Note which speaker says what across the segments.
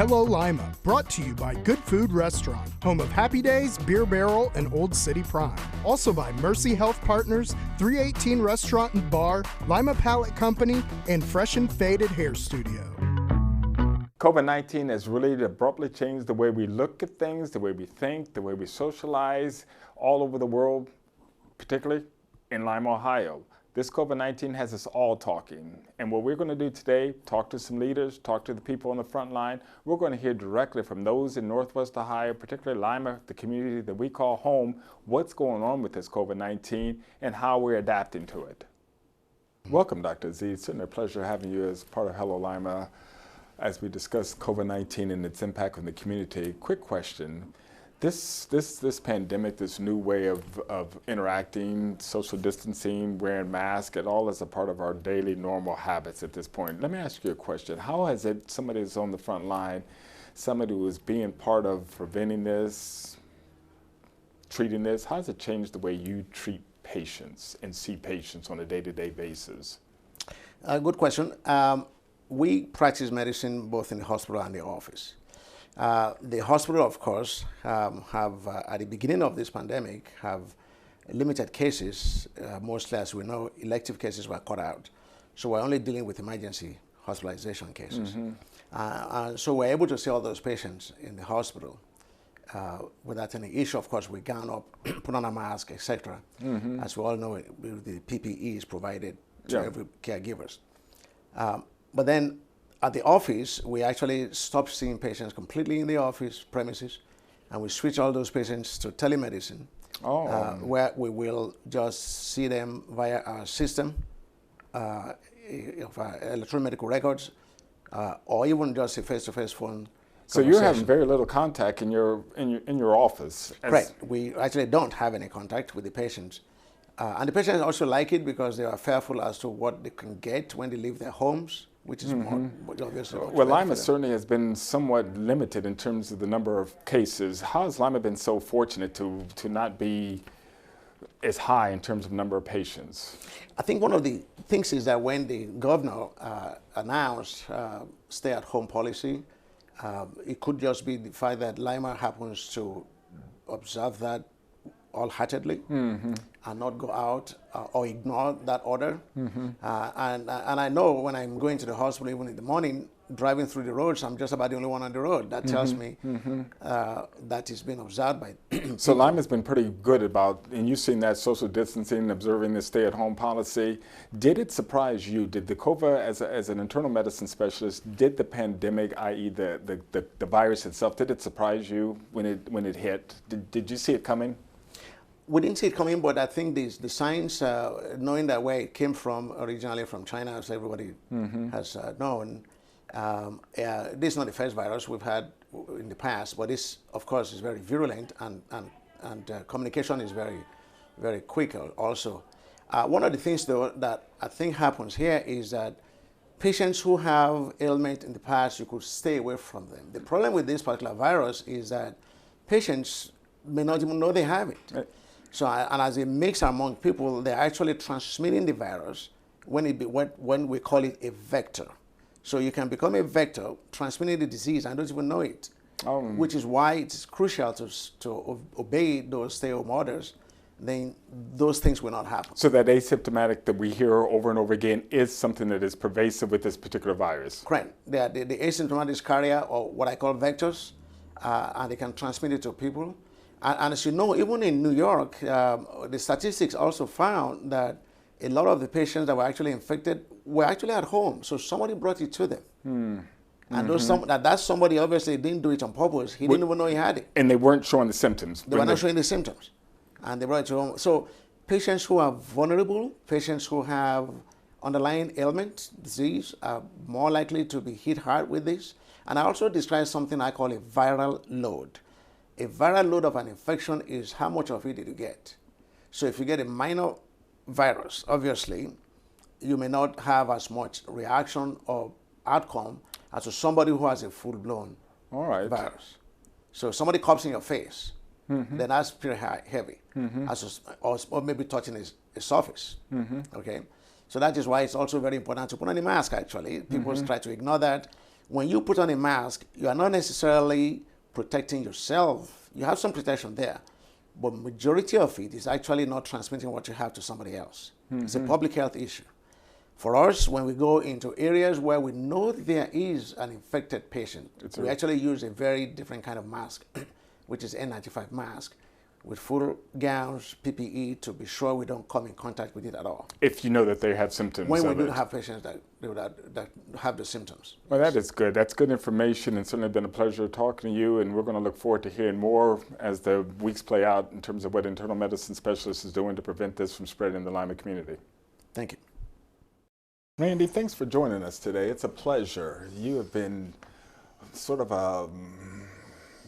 Speaker 1: Hello Lima, brought to you by Good Food Restaurant, home of Happy Days, Beer Barrel, and Old City Prime. Also by Mercy Health Partners, 318 Restaurant and Bar, Lima Palette Company, and Fresh and Faded Hair Studio.
Speaker 2: COVID-19 has really abruptly changed the way we look at things, the way we think, the way we socialize all over the world, particularly in Lima, Ohio. This COVID-19 has us all talking. And what we're going to do today, talk to some leaders, talk to the people on the front line. We're going to hear directly from those in Northwest Ohio, particularly Lima, the community that we call home, what's going on with this COVID-19 and how we're adapting to it. Welcome, Dr. Azeez. Certainly a pleasure having you as part of Hello Lima as we discuss COVID-19 and its impact on the community. Quick question. This pandemic, this new way of interacting, social distancing, wearing masks, it all is a part of our daily normal habits at this point. Let me ask you a question. How has it, somebody who's on the front line, somebody who is being part of preventing this, treating this, how has it changed the way you treat patients and see patients on a day-to-day basis?
Speaker 3: Good question. We practice medicine both in the hospital and the office. The hospital, of course, have at the beginning of this pandemic, have limited cases. Mostly, as we know, elective cases were cut out. So we're only dealing with emergency hospitalization cases. So we're able to see all those patients in the hospital without any issue. Of course, we gown up, put on a mask, etc. As we all know, the PPE is provided to every caregivers. But then at the office, we actually stopped seeing patients completely in the office premises, and we switch all those patients to telemedicine, where we will just see them via our system of electronic medical records, or even just a face-to-face phone.
Speaker 2: So you're having very little contact in your office.
Speaker 3: Correct. We actually don't have any contact with the patients. And the patients also like it because they are fearful as to what they can get when they leave their homes, which is more obviously.
Speaker 2: Well, Lima certainly has been somewhat limited in terms of the number of cases. How has Lima been so fortunate to not be as high in terms of number of patients?
Speaker 3: I think one of the things is that when the governor announced stay-at-home policy, it could just be the fact that Lima happens to observe that wholeheartedly and not go out or ignore that order. And I know when I'm going to the hospital, even in the morning, driving through the roads, I'm just about the only one on the road. That tells me that it's been observed by
Speaker 2: So Lima's been pretty good about, and you've seen that social distancing, observing the stay-at-home policy. Did it surprise you? Did the COVID, as an internal medicine specialist, did the pandemic, i.e. the virus itself, did it surprise you when it hit? Did you see it coming?
Speaker 3: We didn't see it coming, but I think the science, knowing that where it came from, originally from China, as everybody has known, this is not the first virus we've had in the past, but this, of course, is very virulent, and communication is very, very quick also. One of the things, though, that I think happens here is that patients who have ailment in the past, you could stay away from them. The problem with this particular virus is that patients may not even know they have it. So, and as it mix among people, they're actually transmitting the virus when we call it a vector. So you can become a vector, transmitting the disease and don't even know it, which is why it's crucial to obey those stay-home orders. Then those things will not happen.
Speaker 2: So that asymptomatic that we hear over and over again is something that is pervasive with this particular virus?
Speaker 3: Correct. The asymptomatic carrier, or what I call vectors, and they can transmit it to people. And as you know, even in New York, the statistics also found that a lot of the patients that were actually infected were actually at home. So somebody brought it to them. And that somebody obviously didn't do it on purpose. He didn't even know he had it.
Speaker 2: And they weren't showing the symptoms.
Speaker 3: They were not showing the symptoms. And they brought it to home. So patients who are vulnerable, patients who have underlying ailment, disease, are more likely to be hit hard with this. And I also describe something I call a viral load. A viral load of an infection is how much of it did you get. So if you get a minor virus, obviously, you may not have as much reaction or outcome as to somebody who has a full-blown virus. So if somebody coughs in your face, then that's pretty heavy, or maybe touching a surface, okay? So that is why it's also very important to put on a mask, actually. People try to ignore that. when you put on a mask, you are not necessarily protecting yourself. You have some protection there, but majority of it is actually not transmitting what you have to somebody else. It's a public health issue. For us, when we go into areas where we know there is an infected patient, we actually use a very different kind of mask, which is N95 mask, with full gowns, PPE, to be sure we don't come in contact with it at all.
Speaker 2: If you know that they have symptoms
Speaker 3: When we
Speaker 2: of
Speaker 3: do
Speaker 2: it.
Speaker 3: have patients that have the symptoms.
Speaker 2: Well, that is good. That's good information, and certainly been a pleasure talking to you, and we're going to look forward to hearing more as the weeks play out in terms of what internal medicine specialists is doing to prevent this from spreading in the Lima community.
Speaker 3: Thank you.
Speaker 2: Randy, thanks for joining us today. It's a pleasure. You have been sort of a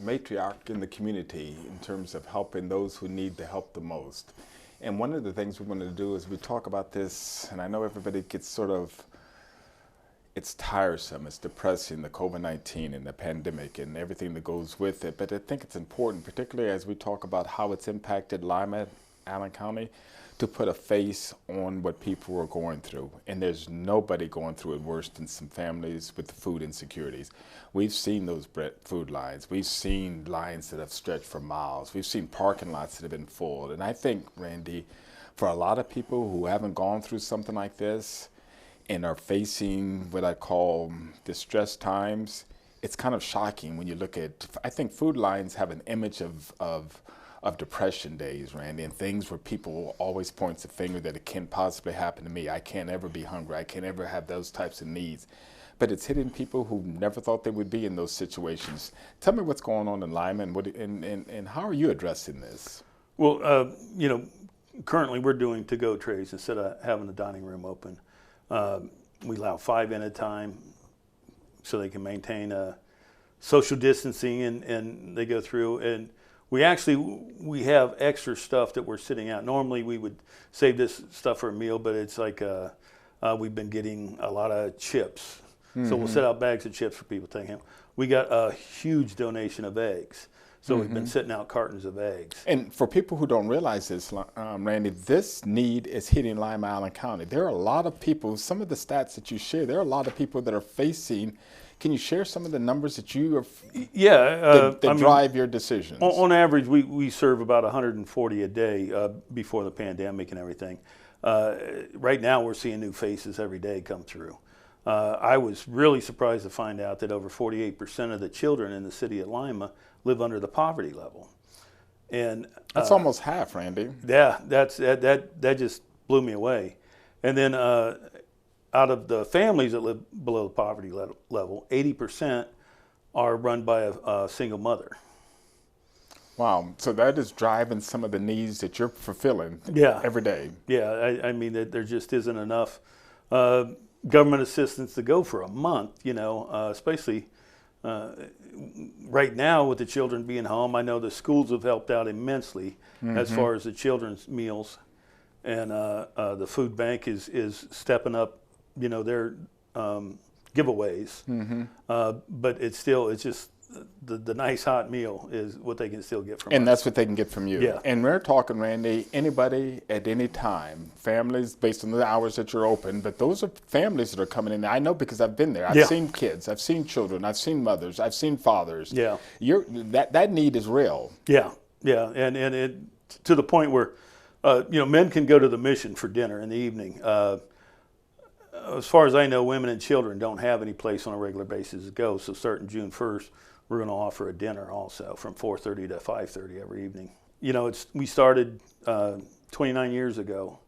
Speaker 2: matriarch in the community in terms of helping those who need the help the most. And one of the things we want to do is we talk about this, and I know everybody gets sort of, it's tiresome, it's depressing, the COVID-19 and the pandemic and everything that goes with it, but I think it's important, particularly as we talk about how it's impacted Lima, Allen County, to put a face on what people are going through. And there's nobody going through it worse than some families with food insecurities. We've seen those food lines. We've seen lines that have stretched for miles. We've seen parking lots that have been full. And I think, Randy, for a lot of people who haven't gone through something like this and are facing what I call distress times, it's kind of shocking when you look at, I think food lines have an image of depression days, Randy, and things where people always point the finger that it can't possibly happen to me. I can't ever be hungry. I can't ever have those types of needs. But it's hitting people who never thought they would be in those situations. Tell me what's going on in Lima, and how are you addressing this?
Speaker 4: Well, you know, currently we're doing to-go trays instead of having the dining room open. We allow 5 in at a time so they can maintain social distancing, and they go through. And we have extra stuff that we're sitting out. Normally we would save this stuff for a meal, but it's like we've been getting a lot of chips. So we'll set out bags of chips for people to take home. We got a huge donation of eggs. So we've been setting out cartons of eggs.
Speaker 2: And for people who don't realize this, Randy, this need is hitting Lima, Allen County. There are a lot of people, some of the stats that you share, there are a lot of people that are facing. Can you share some of the numbers that you are, that drive your decisions?
Speaker 4: On average, we serve about 140 a day before the pandemic and everything. Right now, we're seeing new faces every day come through. I was really surprised to find out that over 48% of the children in the city of Lima live under the poverty level. And
Speaker 2: that's almost half, Randy.
Speaker 4: Yeah, that just blew me away. And then out of the families that live below the poverty level, 80% are run by a single mother.
Speaker 2: Wow, so that is driving some of the needs that you're fulfilling every day.
Speaker 4: Yeah, I mean, there just isn't enough government assistance to go for a month, you know, especially right now with the children being home. I know the schools have helped out immensely as far as the children's meals, and the food bank is stepping up, you know, their giveaways. But it's just the nice hot meal is what they can still get from us.
Speaker 2: And that's what they can get from you.
Speaker 4: Yeah.
Speaker 2: And we're talking, Randy, anybody at any time, families based on the hours that you're open, but those are families that are coming in. I know because I've been there. I've seen kids, I've seen children, I've seen mothers, I've seen fathers.
Speaker 4: Yeah.
Speaker 2: That need is real.
Speaker 4: Yeah, and it to the point where, you know, men can go to the mission for dinner in the evening. As far as I know, women and children don't have any place on a regular basis to go. So starting June 1st, we're going to offer a dinner also from 4:30 to 5:30 every evening. You know, we started 29 years ago,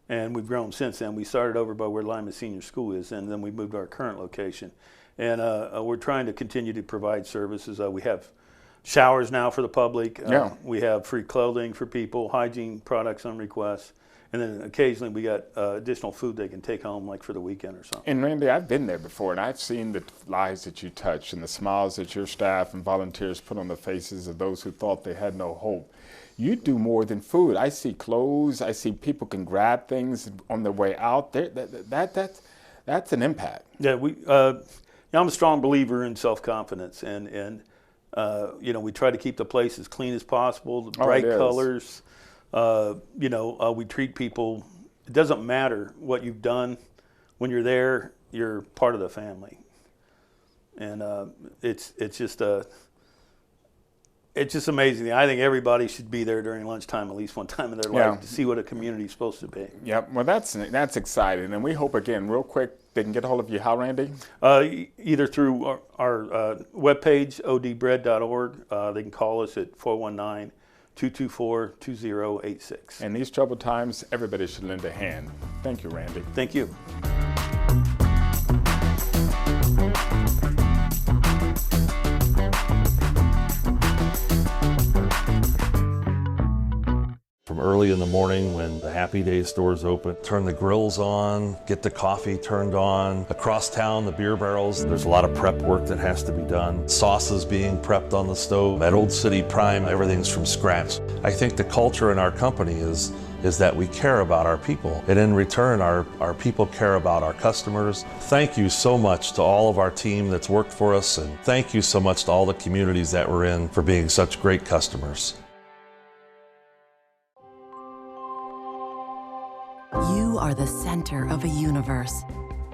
Speaker 4: and we've grown since then. We started over by where Lima Senior School is, and then we moved to our current location. And we're trying to continue to provide services. We have showers now for the public. We have free clothing for people, hygiene products on request. And then occasionally we got additional food they can take home, like for the weekend or something.
Speaker 2: And Randy, I've been there before, and I've seen the lives that you touch and the smiles that your staff and volunteers put on the faces of those who thought they had no hope. You do more than food. I see clothes. I see people can grab things on their way out. That's an impact.
Speaker 4: Yeah, I'm a strong believer in self-confidence, and you know, we try to keep the place as clean as possible, the bright colors. You know, we treat people, it doesn't matter what you've done. When you're there, you're part of the family. and it's just amazing. I think everybody should be there during lunchtime at least one time in their life to see what a community is supposed to be.
Speaker 2: Yep. Well, that's exciting, and we hope, again, real quick, they can get a hold of you. How, Randy?
Speaker 4: Either through our webpage, odbread.org. They can call us at 419-224-2086.
Speaker 2: In these troubled times, everybody should lend a hand. Thank you, Randy.
Speaker 4: Thank you.
Speaker 5: From early in the morning when the Happy Days stores open, turn the grills on, get the coffee turned on. Across town, the beer barrels, there's a lot of prep work that has to be done. Sauces being prepped on the stove. At Old City Prime, everything's from scratch. I think the culture in our company is that we care about our people. And in return, our people care about our customers. Thank you so much to all of our team that's worked for us, and thank you so much to all the communities that we're in for being such great customers.
Speaker 6: You are the center of a universe.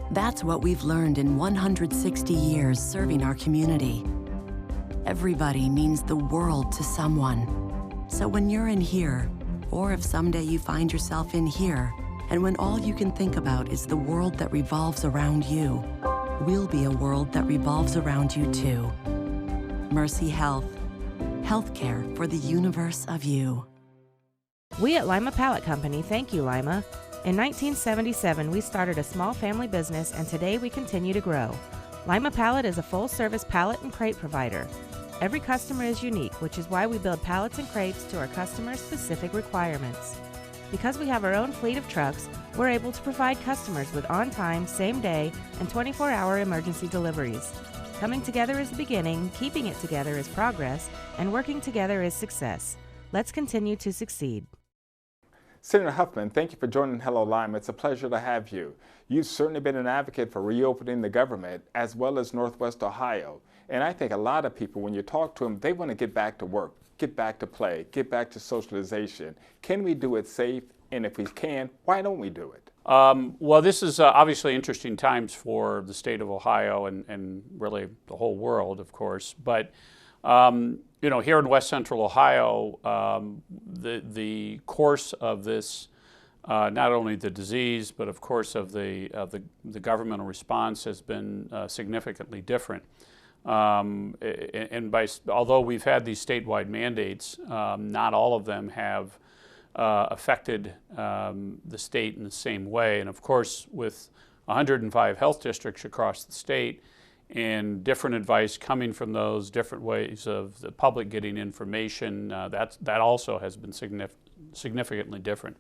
Speaker 6: That's what we've learned in 160 years serving our community. Everybody means the world to someone. So when you're in here, or if someday you find yourself in here, and when all you can think about is the world that revolves around you, we'll be a world that revolves around you too. Mercy Health. Healthcare for the universe of you.
Speaker 7: We at Lima Pallet Company thank you, Lima. In 1977, we started a small family business, and today we continue to grow. Lima Pallet is a full-service pallet and crate provider. Every customer is unique, which is why we build pallets and crates to our customers' specific requirements. Because we have our own fleet of trucks, we're able to provide customers with on-time, same-day, and 24-hour emergency deliveries. Coming together is the beginning, keeping it together is progress, and working together is success. Let's continue to succeed.
Speaker 2: Senator Huffman, thank you for joining Hello Lima. It's a pleasure to have you. You've certainly been an advocate for reopening the government as well as Northwest Ohio. And I think a lot of people, when you talk to them, they want to get back to work, get back to play, get back to socialization. Can we do it safe? And if we can, why don't we do it?
Speaker 8: Well, this is obviously interesting times for the state of Ohio and really the whole world, of course. But you know, here in West Central Ohio, the course of this, not only the disease, but of course of the governmental response has been significantly different. And although we've had these statewide mandates, not all of them have affected the state in the same way. And of course, with 105 health districts across the state, and different advice coming from those, different ways of the public getting information, that also has been significantly different.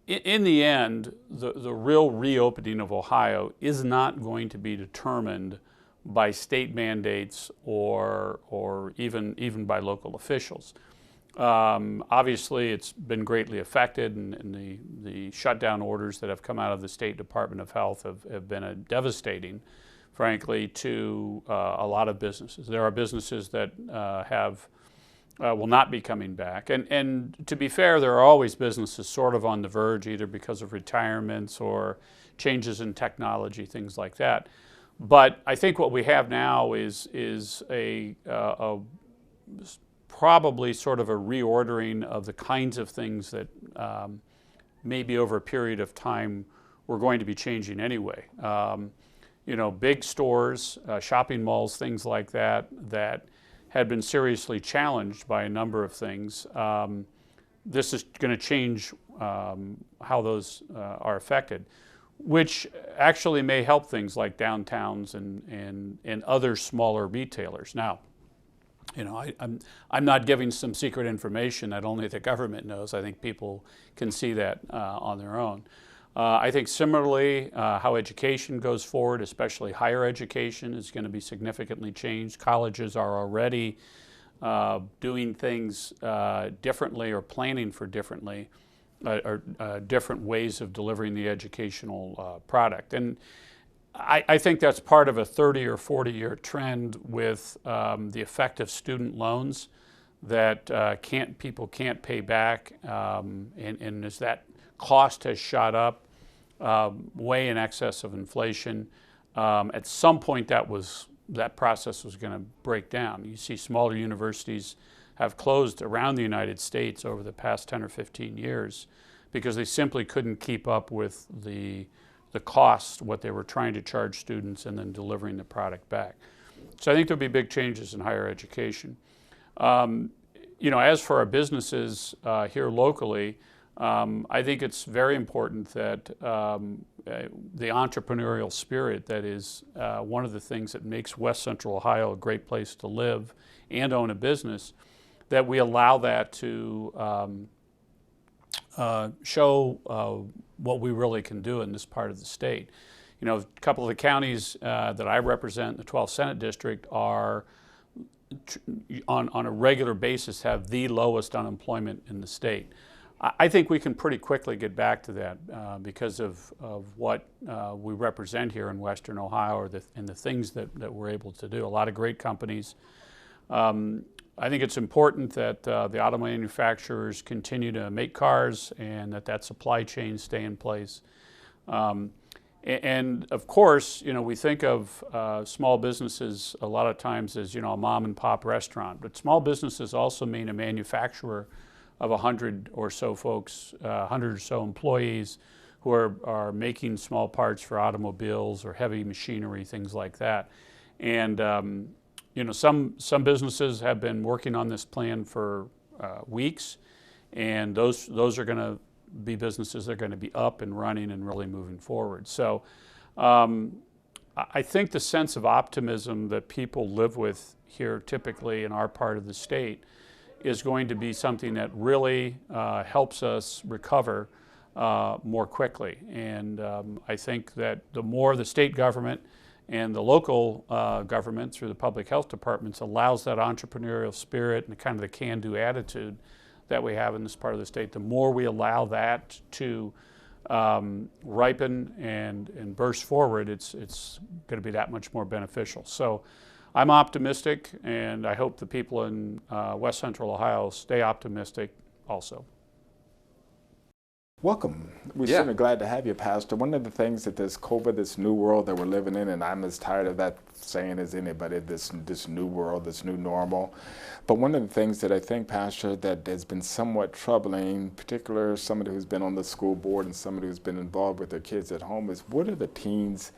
Speaker 8: In the end, the real reopening of Ohio is not going to be determined by state mandates or even by local officials. Obviously, it's been greatly affected, and the shutdown orders that have come out of the State Department of Health have been devastating, frankly, to a lot of businesses. There are businesses that will not be coming back. And to be fair, there are always businesses sort of on the verge, either because of retirements or changes in technology, things like that. But I think what we have now is probably sort of a reordering of the kinds of things that maybe over a period of time we're going to be changing anyway. You know, big stores, shopping malls, things like that had been seriously challenged by a number of things. This is going to change how those are affected, which actually may help things like downtowns and other smaller retailers. Now, you know, I'm not giving some secret information that only the government knows. I think people can see that on their own. I think similarly, how education goes forward, especially higher education, is going to be significantly changed. Colleges are already doing things differently or planning for differently, or different ways of delivering the educational product. And I think that's part of a 30 or 40-year trend with the effect of student loans that people can't pay back, and as that cost has shot up way in excess of inflation, at some point that was that process was going to break down. You see smaller universities have closed around the United States over the past 10 or 15 years because they simply couldn't keep up with the cost, what they were trying to charge students, and then delivering the product back. So I think there'll be big changes in higher education. You know, as for our businesses here locally, I think it's very important that the entrepreneurial spirit that is one of the things that makes West Central Ohio a great place to live and own a business, that we allow that to show what we really can do in this part of the state. You know, a couple of the counties that I represent, the 12th Senate District, are on a regular basis have the lowest unemployment in the state. I think we can pretty quickly get back to that because of what we represent here in Western Ohio and the things that we're able to do. A lot of great companies. I think it's important that the auto manufacturers continue to make cars and that supply chain stay in place. And of course, you know, we think of small businesses a lot of times as, you know, a mom and pop restaurant, but small businesses also mean a manufacturer of 100 or so folks, 100 or so employees who are making small parts for automobiles or heavy machinery, things like that. And you know, some businesses have been working on this plan for weeks, and those are going to be businesses that are going to be up and running and really moving forward. So I think the sense of optimism that people live with here typically in our part of the state is going to be something that really helps us recover more quickly. And I think that the more the state government and the local government through the public health departments allows that entrepreneurial spirit and kind of the can-do attitude that we have in this part of the state, the more we allow that to ripen and burst forward, it's going to be that much more beneficial. So I'm optimistic, and I hope the people in West Central Ohio stay optimistic also.
Speaker 2: Welcome. We're certainly glad to have you, Pastor. One of the things that this COVID, this new world that we're living in, and I'm as tired of that saying as anybody, this new world, this new normal. But one of the things that I think, Pastor, that has been somewhat troubling, particularly somebody who's been on the school board and somebody who's been involved with their kids at home, is what are the teens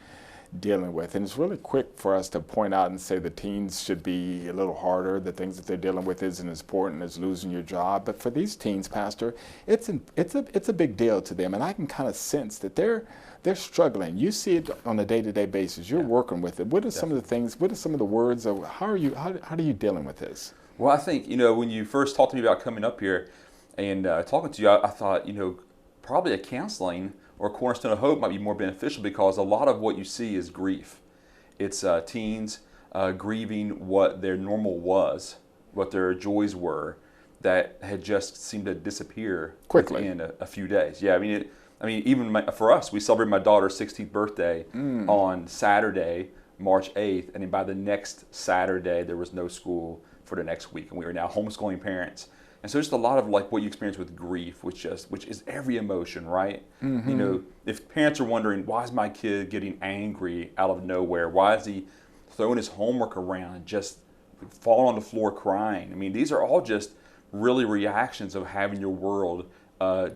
Speaker 2: dealing with? And it's really quick for us to point out and say the teens should be a little harder. The things that they're dealing with isn't as important as losing your job. But for these teens, Pastor, it's a big deal to them, and I can kind of sense that they're struggling. You see it on a day-to-day basis. You're working with it. What are some of the things? What are some of the words? Of how are you dealing with this?
Speaker 9: Well, I think, you know, when you first talked to me about coming up here and talking to you, I thought, you know, probably a counseling or a Cornerstone of Hope might be more beneficial, because a lot of what you see is grief. It's teens grieving what their normal was, what their joys were, that had just seemed to disappear
Speaker 2: quickly
Speaker 9: in a few days. Yeah, I mean, even for us, we celebrated my daughter's 16th birthday on Saturday, March 8th, and then by the next Saturday, there was no school for the next week, and we are now homeschooling parents. And so just a lot of like what you experience with grief, which is every emotion, right? Mm-hmm. You know, if parents are wondering, why is my kid getting angry out of nowhere? Why is he throwing his homework around and just falling on the floor crying? I mean, these are all just really reactions of having your world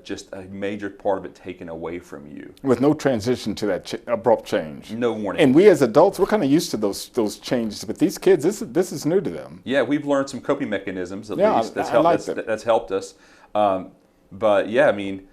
Speaker 9: just a major part of it taken away from you. With
Speaker 2: no transition to that abrupt change.
Speaker 9: No warning.
Speaker 2: And we as adults, we're kind of used to those changes, but these kids, this is new to them.
Speaker 9: Yeah, we've learned some coping mechanisms at least. That's helped us. But yeah, I mean,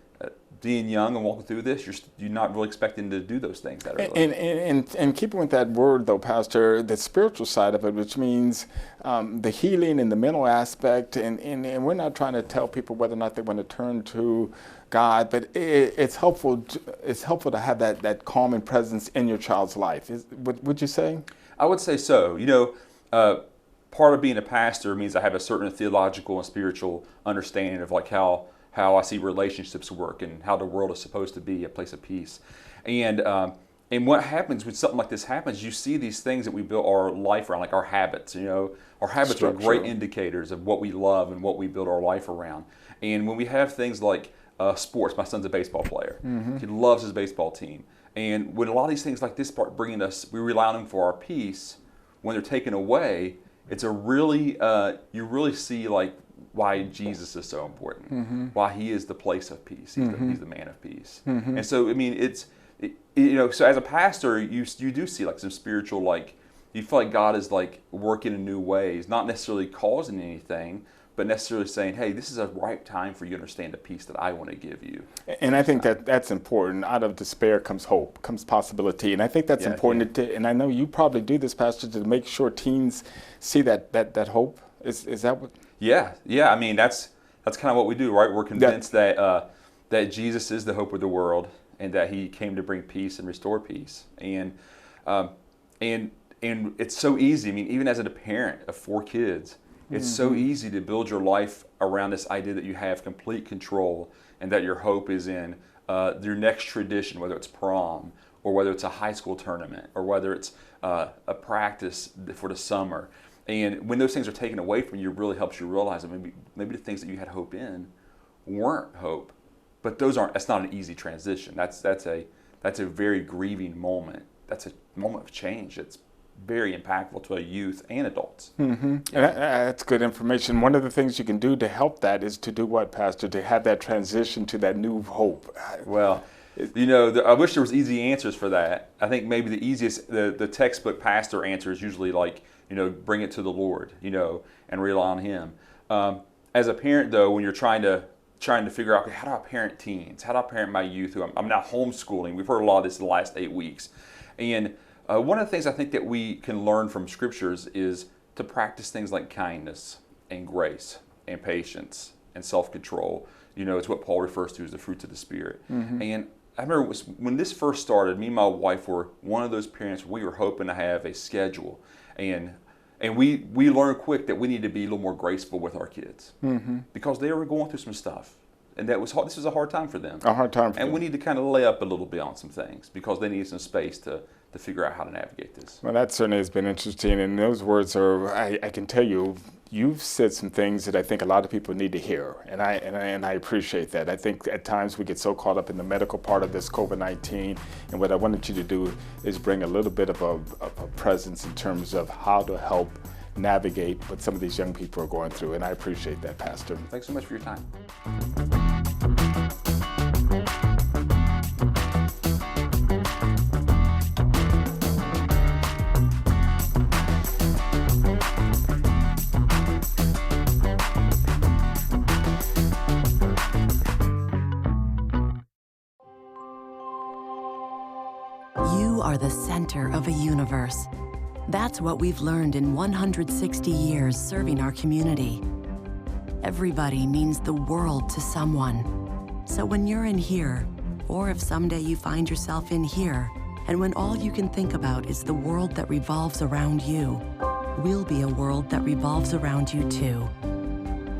Speaker 9: being young and walking through this, you're not really expecting to do those things that early.
Speaker 2: And keeping with that word though, Pastor, the spiritual side of it, which means the healing and the mental aspect, and we're not trying to tell people whether or not they want to turn to God, but it's helpful to have that calming presence in your child's life. Would you say?
Speaker 9: I would say so. You know, part of being a pastor means I have a certain theological and spiritual understanding of like how I see relationships work and how the world is supposed to be a place of peace. And what happens when something like this happens, you see these things that we build our life around, like our habits. You know, our habits Structure. Are great indicators of what we love and what we build our life around. And when we have things like sports, my son's a baseball player. Mm-hmm. He loves his baseball team. And when a lot of these things like this start bringing us, we rely on him for our peace. when they're taken away, it's a really, you really see like why Jesus is so important, why he is the place of peace. He's the man of peace. And so, I mean, so as a pastor, you do see like some spiritual, like, you feel like God is like working in new ways, not necessarily causing anything, but necessarily saying, hey, this is a right time for you to understand the peace that I want to give you.
Speaker 2: And I think that's important. Out of despair comes hope, comes possibility. And I think that's important. And I know you probably do this, Pastor, to make sure teens see that hope. Is that what?
Speaker 9: Yeah. I mean, that's kind of what we do, right? We're convinced that Jesus is the hope of the world and that he came to bring peace and restore peace. And it's so easy. I mean, even as a parent of 4 kids, it's so easy to build your life around this idea that you have complete control and that your hope is in your next tradition, whether it's prom or whether it's a high school tournament or whether it's a practice for the summer. And when those things are taken away from you, it really helps you realize that maybe the things that you had hope in weren't hope. But that's not an easy transition. That's a very grieving moment. That's a moment of change. It's very impactful to a youth and adults.
Speaker 2: And that's good information. One of the things you can do to help that is to do what, Pastor? To have that transition to that new hope.
Speaker 9: Well, I wish there was easy answers for that. I think maybe the easiest, the textbook pastor answer is usually like, bring it to the Lord, and rely on him. As a parent, though, when you're trying to figure out, okay, how do I parent teens? How do I parent my youth who I'm now homeschooling? We've heard a lot of this in the last 8 weeks. And one of the things I think that we can learn from scriptures is to practice things like kindness and grace and patience and self-control. It's what Paul refers to as the fruits of the Spirit. And I remember when this first started, me and my wife were one of those parents where we were hoping to have a schedule. And we learned quick that we need to be a little more graceful with our kids because they were going through some stuff. And that was hard. This was a hard time for them. And we need to kind of lay up a little bit on some things because they need some space to figure out how to navigate this.
Speaker 2: Well, that certainly has been interesting. And those words I can tell you, you've said some things that I think a lot of people need to hear. And I appreciate that. I think at times we get so caught up in the medical part of this COVID-19. And what I wanted you to do is bring a little bit of a presence in terms of how to help navigate what some of these young people are going through. And I appreciate that, Pastor.
Speaker 9: Thanks so much for your time.
Speaker 6: You are the center of a universe. That's what we've learned in 160 years serving our community. Everybody means the world to someone. So when you're in here, or if someday you find yourself in here, and when all you can think about is the world that revolves around you, we'll be a world that revolves around you too.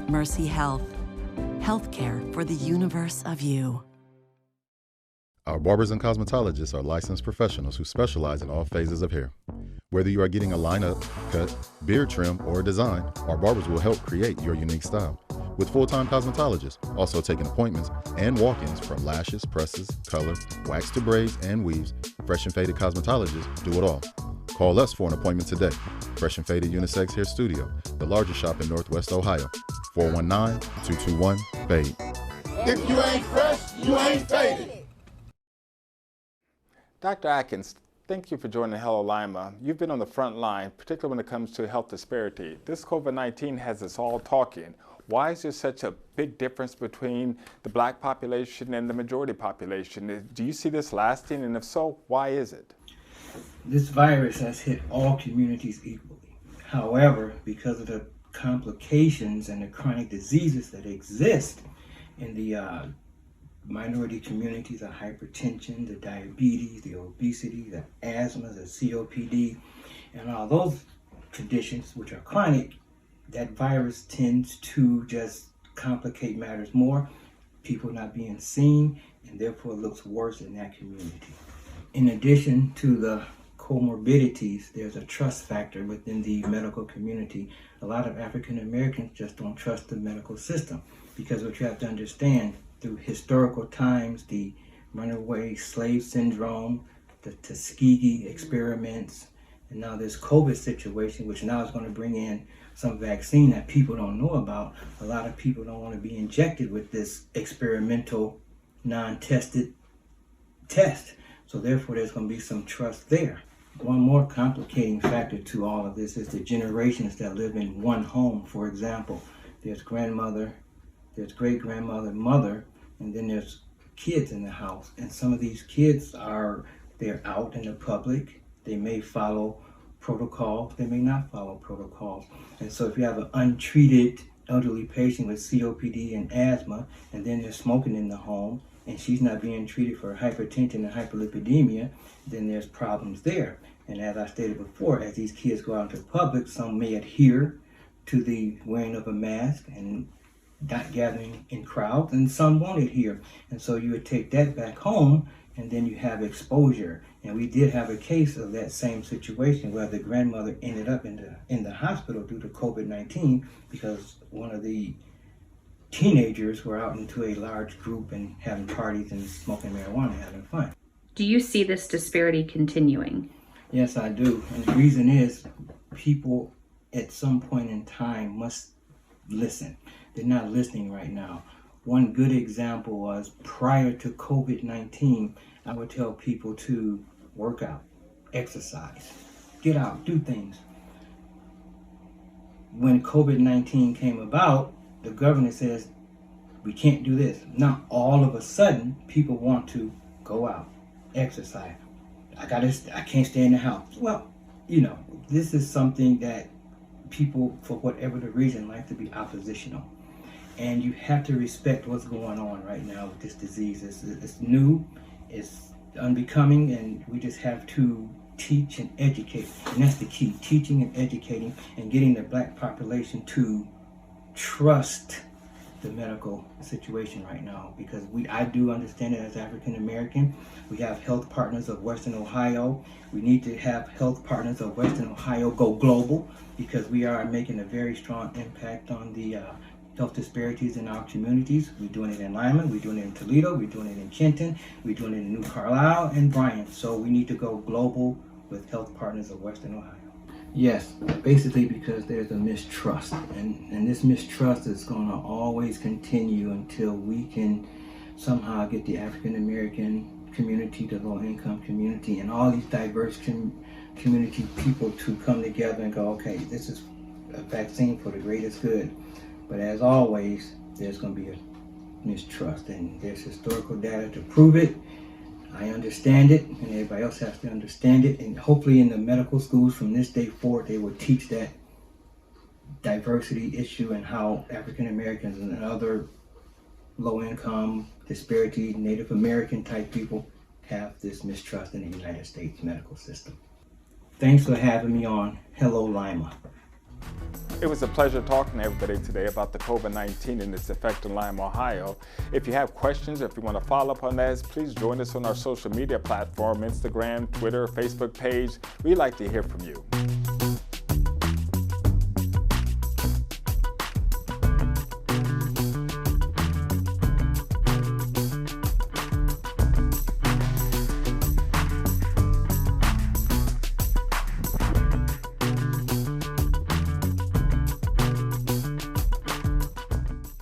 Speaker 6: Mercy Health. Healthcare for the universe of you.
Speaker 10: Our barbers and cosmetologists are licensed professionals who specialize in all phases of hair. Whether you are getting a line-up, cut, beard trim, or a design, our barbers will help create your unique style. With full-time cosmetologists, also taking appointments and walk-ins from lashes, presses, color, wax to braids, and weaves, Fresh and Faded cosmetologists do it all. Call us for an appointment today. Fresh and Faded Unisex Hair Studio, the largest shop in Northwest Ohio. 419-221-FADE.
Speaker 11: If you ain't fresh, you ain't faded.
Speaker 2: Dr. Atkins, thank you for joining Hello Lima. You've been on the front line, particularly when it comes to health disparity. This COVID-19 has us all talking. Why is there such a big difference between the black population and the majority population? Do you see this lasting, and if so, why is it?
Speaker 12: This virus has hit all communities equally. However, because of the complications and the chronic diseases that exist in the minority communities, the hypertension, the diabetes, the obesity, the asthma, the COPD, and all those conditions which are chronic, that virus tends to just complicate matters more, people not being seen, and therefore it looks worse in that community. In addition to the comorbidities, there's a trust factor within the medical community. A lot of African Americans just don't trust the medical system because what you have to understand, through historical times, the runaway slave syndrome, the Tuskegee experiments, And now this COVID situation, which now is going to bring in some vaccine that people don't know about. A lot of people don't want to be injected with this experimental, non-tested test. So therefore, there's going to be some trust there. One more complicating factor to all of this is the generations that live in one home. For example, there's grandmother, there's great-grandmother, mother, and then there's kids in the house. And some of these kids they're out in the public. They may follow protocols, they may not follow protocols. And so if you have an untreated elderly patient with COPD and asthma, and then they're smoking in the home, and she's not being treated for hypertension and hyperlipidemia, then there's problems there. And as I stated before, as these kids go out into public, some may adhere to the wearing of a mask and not gathering in crowds, and some won't adhere. And so you would take that back home, and then you have exposure. And we did have a case of that same situation where the grandmother ended up in the hospital due to COVID-19 because one of the teenagers were out into a large group and having parties and smoking marijuana, having fun.
Speaker 13: Do you see this disparity continuing?
Speaker 12: Yes, I do. And the reason is people at some point in time must listen. They're not listening right now. One good example was prior to COVID-19, I would tell people to work out, exercise, get out, do things. When COVID-19 came about, the governor says, we can't do this. Now, all of a sudden, people want to go out, exercise. I can't stay in the house. Well, this is something that people, for whatever the reason, like to be oppositional. And you have to respect what's going on right now with this disease. It's new, it's unbecoming, and we just have to teach and educate. And that's the key, teaching and educating and getting the Black population to trust the medical situation right now, because I do understand it as African American. We have Health Partners of Western Ohio. We need to have Health Partners of Western Ohio go global, because we are making a very strong impact on the health disparities in our communities. We're doing it in Lima, we're doing it in Toledo, we're doing it in Kenton, we're doing it in New Carlisle and Bryan. So we need to go global with Health Partners of Western Ohio. Yes, basically because there's a mistrust, and this mistrust is going to always continue until we can somehow get the African American community, the low income community, and all these diverse community people to come together and go, okay, this is a vaccine for the greatest good. But as always, there's going to be a mistrust, and there's historical data to prove it. I understand it, and everybody else has to understand it, and hopefully in the medical schools from this day forward, they will teach that diversity issue and how African Americans and other low-income, disparity, Native American type people have this mistrust in the United States medical system. Thanks for having me on Hello Lima.
Speaker 2: It was a pleasure talking to everybody today about the COVID-19 and its effect in Lima, Ohio. If you have questions, or if you want to follow up on that, please join us on our social media platform, Instagram, Twitter, Facebook page. We'd like to hear from you.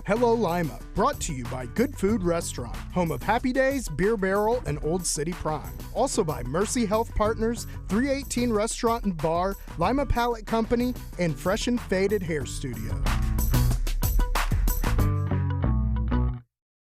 Speaker 1: Hello Lima, brought to you by Good Food Restaurant, home of Happy Days, Beer Barrel, and Old City Prime. Also by Mercy Health Partners, 318 Restaurant and Bar, Lima Palette Company, and Fresh and Faded Hair Studio.